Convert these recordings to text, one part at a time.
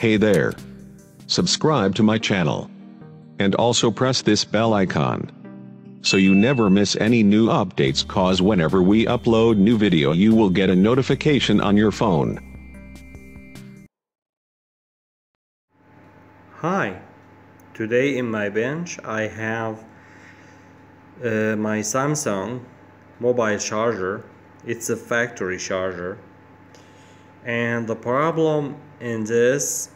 Hey there. Subscribe to my channel. And also press this bell icon, so you never miss any new updates, cause whenever we upload new video you will get a notification on your phone. Hi, today in my bench I have my Samsung mobile charger. It's a factory charger, and the problem in this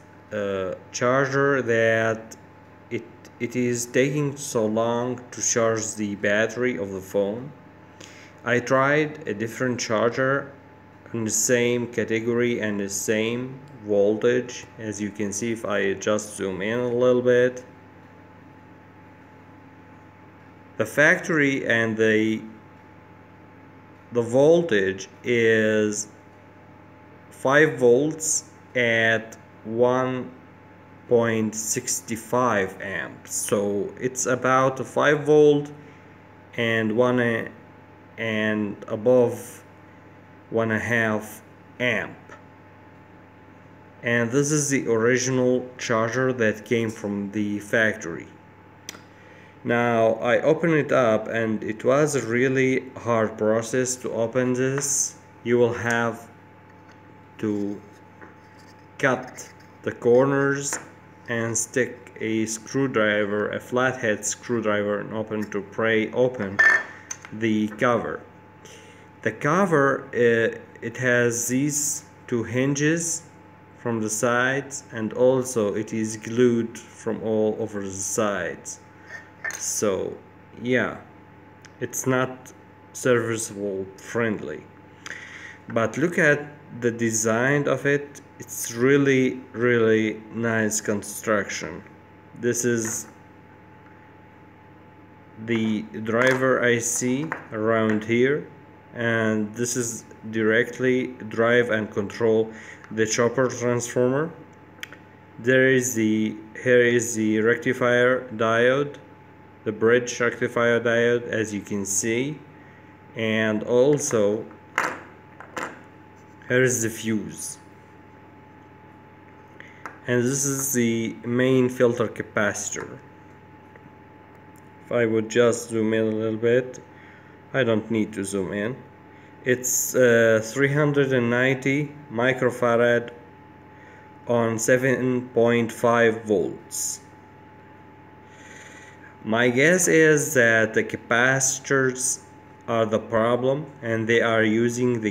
charger that it is taking so long to charge the battery of the phone. I tried a different charger in the same category and the same voltage. As you can see, if I just zoom in a little bit, the factory and the voltage is 5 volts at 1.65 amps, so it's about a 5 volt and above 1.5 amp. And this is the original charger that came from the factory. Now I open it up and it was a really hard process to open this. You will have to cut the corners and stick a screwdriver, a flathead screwdriver, and open the cover. The cover, it has these two hinges from the sides, and also it is glued from all over the sides. So yeah, it's not serviceable friendly, but look at the design of it. It's really nice construction. This is the driver IC around here, and this is directly drive and control the chopper transformer. Here is the rectifier diode, the bridge rectifier diode, as you can see, and also here is the fuse, and this is the main filter capacitor. If I would just zoom in a little bit, I don't need to zoom in. It's 390 microfarad on 7.5 volts. My guess is that the capacitors are the problem, and they are using the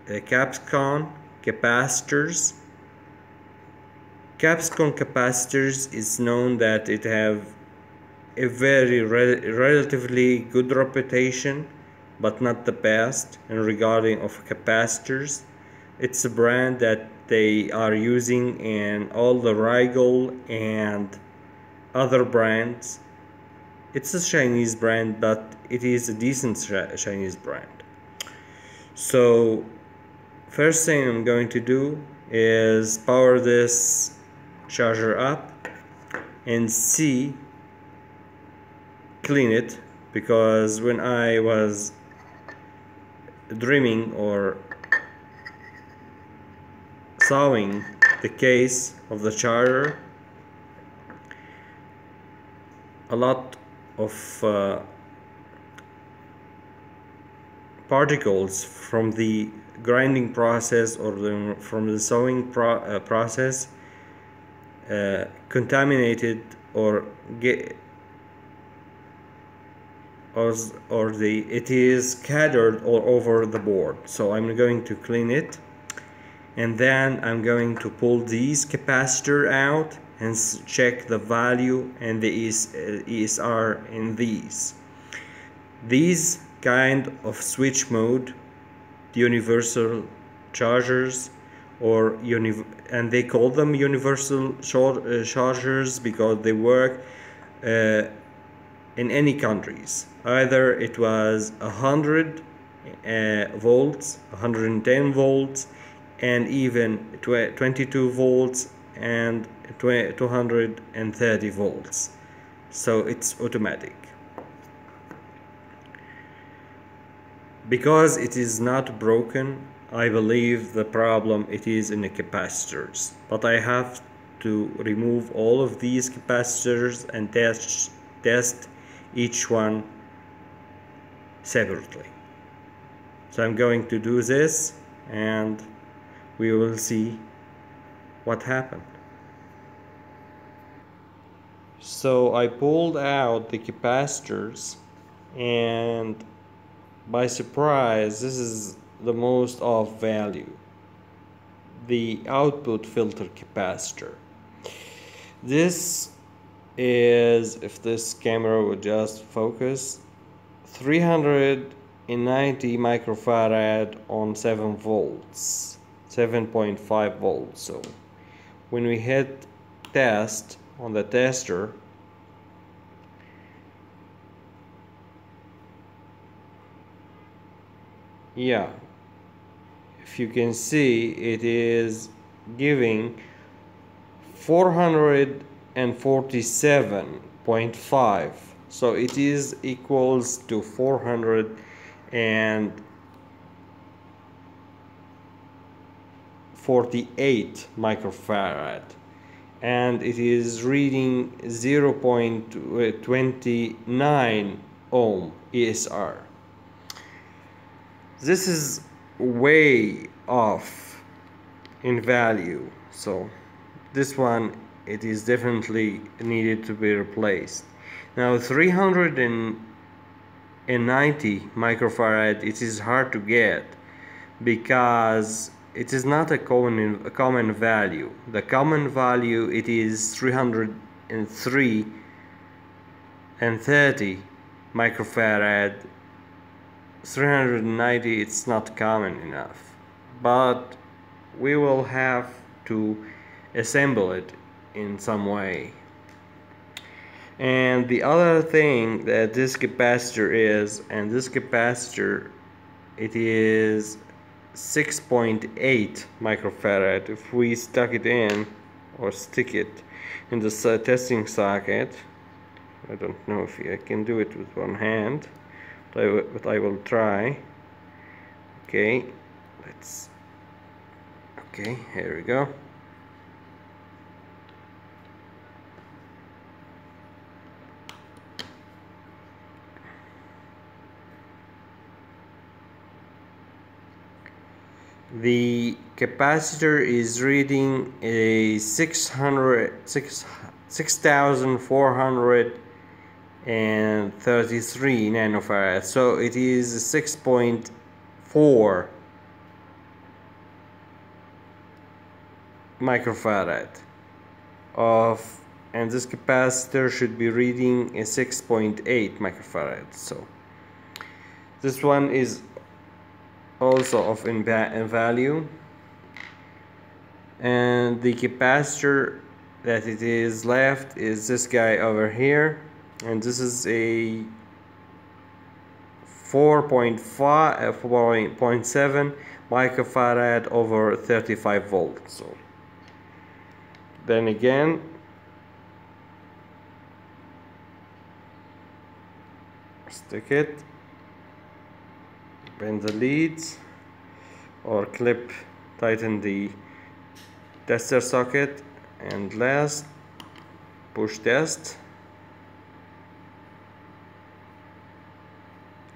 Capscom capacitors. Capscom capacitors is known that it have a very relatively good reputation, but not the best in regarding of capacitors. It's a brand that they are using in all the Rigel and other brands. It's a Chinese brand, but it is a decent Chinese brand. So first thing I'm going to do is power this charger up and clean it, because when I was trimming or sawing the case of the charger, a lot of particles from the grinding process or from the sawing process contaminated it is scattered all over the board. So I'm going to clean it, and then I'm going to pull these capacitor out and check the value and the ESR in these kind of switch mode universal chargers, and they call them universal chargers because they work in any countries. Either it was 100 volts, 110 volts, and even 22 volts and 230 volts. So it's automatic. Because it is not broken, I believe the problem it is in the capacitors, but I have to remove all of these capacitors and test each one separately. So I'm going to do this and we will see what happened. So I pulled out the capacitors, and by surprise this is the most off value, the output filter capacitor. This is, if this camera would just focus, 390 microfarad on 7 volts, 7.5 volts. So when we hit test on the tester, yeah, if you can see, it is giving 447.5, so it is equals to 448 microfarad, and it is reading 0.29 ohm ESR. This is way off in value, so this one, it is definitely needed to be replaced. Now 390 microfarad, it is hard to get because it is not a common value. The common value, it is 303 and 30 microfarad. 390, it's not common enough, but we will have to assemble it in some way. And the other thing that this capacitor is, and this capacitor, it is 6.8 microfarad. If we stuck it in or stick it in the testing socket, I don't know if I can do it with one hand, but I will try. Okay, okay, here we go. The capacitor is reading a 6,433 nanofarad, so it is 6.4 microfarad of, and this capacitor should be reading a 6.8 microfarad. So this one is also of in value, and the capacitor that it is left is this guy over here, and this is a 4.7 microfarad over 35 volts. So then again, stick it, bend the leads, or tighten the tester socket, and last, push test,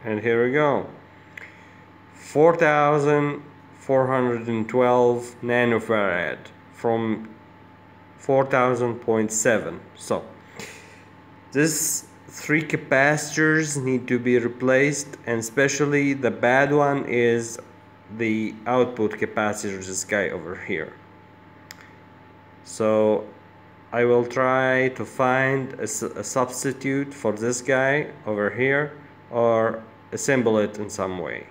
and here we go, 4,412 nanofarad from 4,000.7. So this 3 capacitors need to be replaced, and especially the bad one is the output capacitor, this guy over here. So I will try to find a substitute for this guy over here, or assemble it in some way.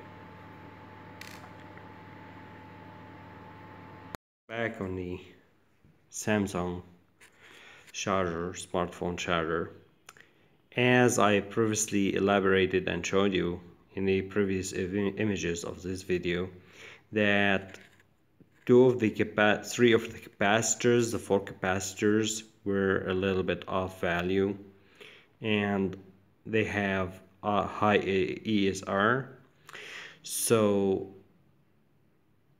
Back on the Samsung charger, smartphone charger. As I previously elaborated and showed you in the previous images of this video, that 3 of the capacitors, the 4 capacitors, were a little bit off value, and they have a high ESR. So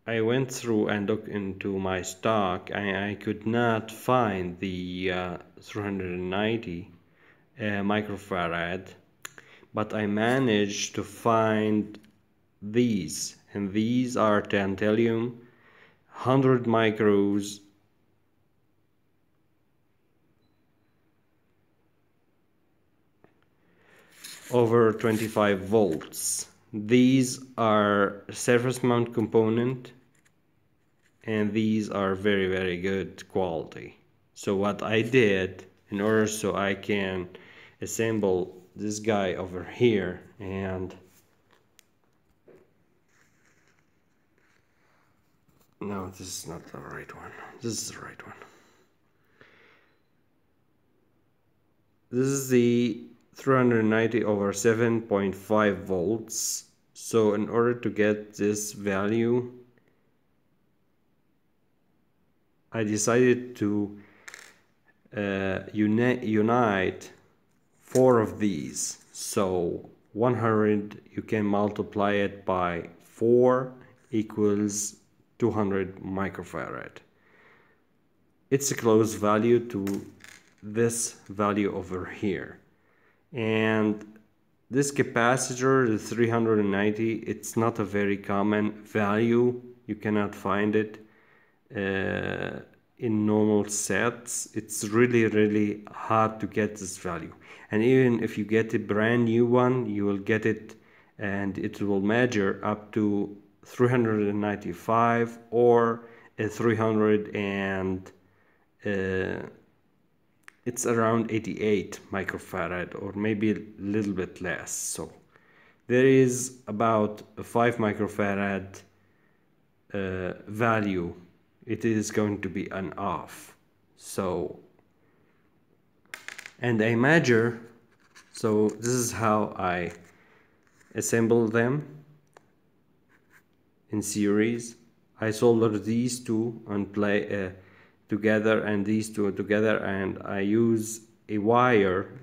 I went through and looked into my stock, and I could not find the 390 microfarad, but I managed to find these, and these are tantalum 100 micros over 25 volts. These are surface mount component, and these are very good quality. So what I did, in order so I can assemble this guy over here, and no, this is not the right one. This is the right one. This is the 390 over 7.5 volts. So in order to get this value, I decided to unite 4 of these. So 100, you can multiply it by 4 equals 200 microfarad. It's a close value to this value over here. And this capacitor, the 390, it's not a very common value. You cannot find it in normal sets. It's really hard to get this value, and even if you get a brand new one, you will get it and it will measure up to 395 or a 300, and it's around 88 microfarad or maybe a little bit less. So there is about a 5 microfarad value. It is going to be an off. So, and I measure, so this is how I assemble them in series. I solder these two and play together, and these two together, and I use a wire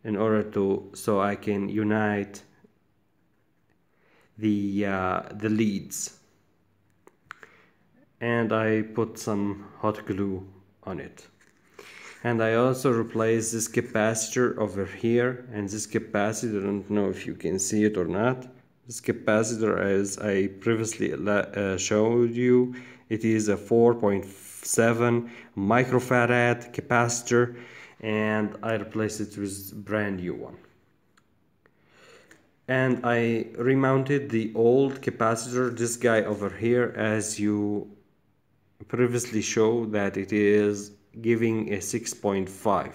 in order to, so I can unite the leads, and I put some hot glue on it. And I also replace this capacitor over here, and this capacitor, I don't know if you can see it or not. This capacitor, as I previously showed you, it is a 4.7 microfarad capacitor, and I replaced it with a brand new one. And I remounted the old capacitor, this guy over here, as you previously showed that it is giving a 6.5.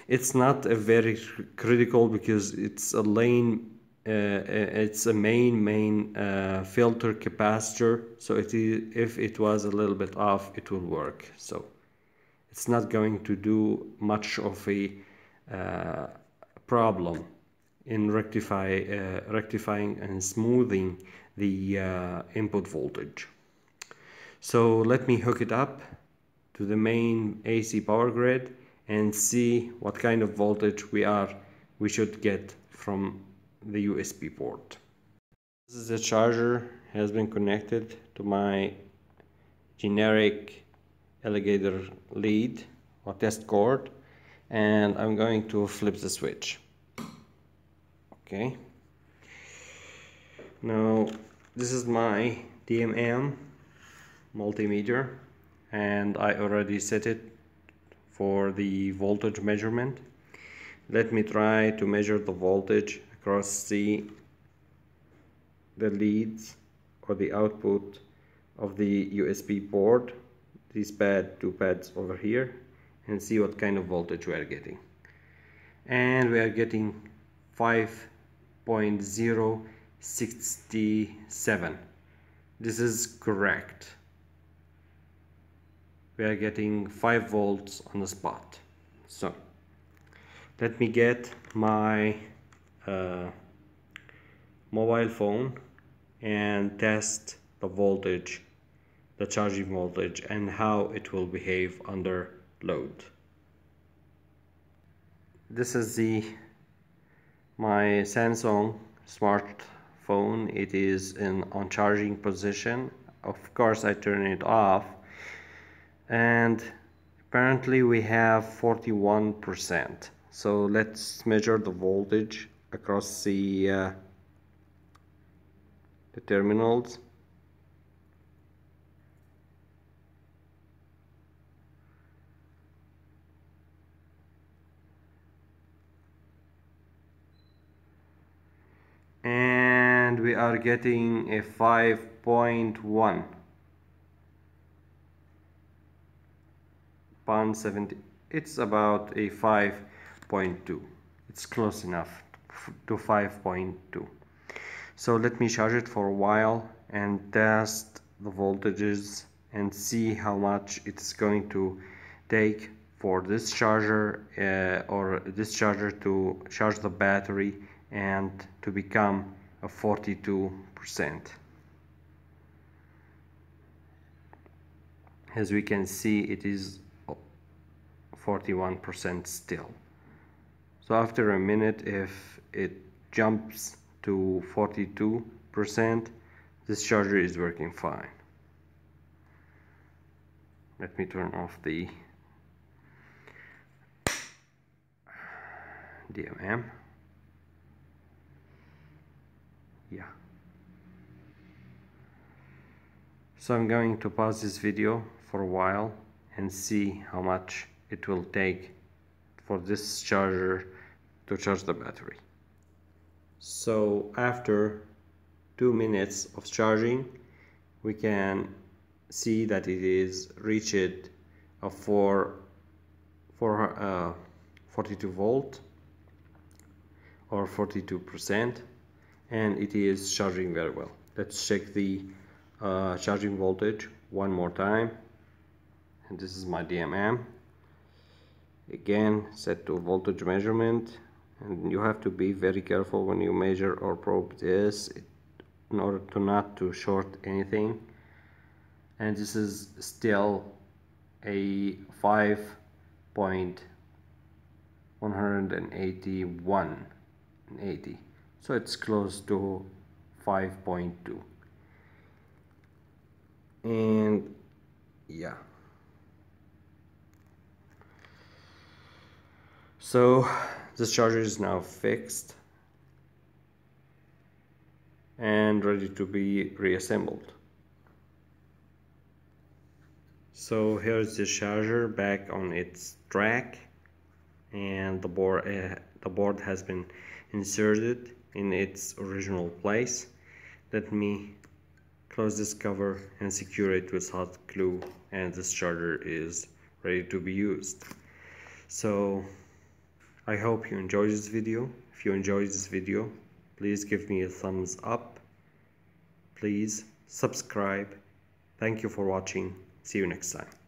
It's not a very critical because it's a lane, it's a main filter capacitor, so it is, if it was a little bit off, it will work. So it's not going to do much of a problem in rectifying and smoothing the input voltage. So let me hook it up to the main AC power grid and see what kind of voltage we should get from the USB port. This is the charger, has been connected to my generic alligator lead or test cord, and I'm going to flip the switch. Okay, now this is my DMM multimeter, and I already set it for the voltage measurement. Let me try to measure the voltage across the leads or the output of the USB port, these two pads over here, and see what kind of voltage we are getting. And we are getting 5.067. This is correct. We are getting 5 volts on the spot. So let me get my mobile phone and test the voltage, the charging voltage, and how it will behave under load. This is my Samsung smartphone. It is on charging position. of course I turn it off, and apparently we have 41%. So let's measure the voltage across the terminals. And we are getting a 5.1 pound 70. It's about a 5.2. It's close enough to 5.2. So let me charge it for a while and test the voltages and see how much it's going to take for this charger or this charger to charge the battery and to become a 42%. As we can see, it is 41% still. So after a minute, if it jumps to 42%, this charger is working fine. Let me turn off the DMM. Yeah. So I'm going to pause this video for a while and see how much it will take for this charger to charge the battery. So after 2 minutes of charging, we can see that it is reached a 42 volt or 42%, and it is charging very well. Let's check the charging voltage one more time, and this is my DMM. Again, set to voltage measurement, and you have to be very careful when you measure or probe this in order to not to short anything. And this is still a 5.18180, so it's close to 5.2. and yeah, so this charger is now fixed and ready to be reassembled. So here's the charger back on its track, and the board has been inserted in its original place. Let me close this cover and secure it with hot glue, and this charger is ready to be used. So I hope you enjoyed this video. If you enjoyed this video, please give me a thumbs up. Please subscribe. Thank you for watching. See you next time.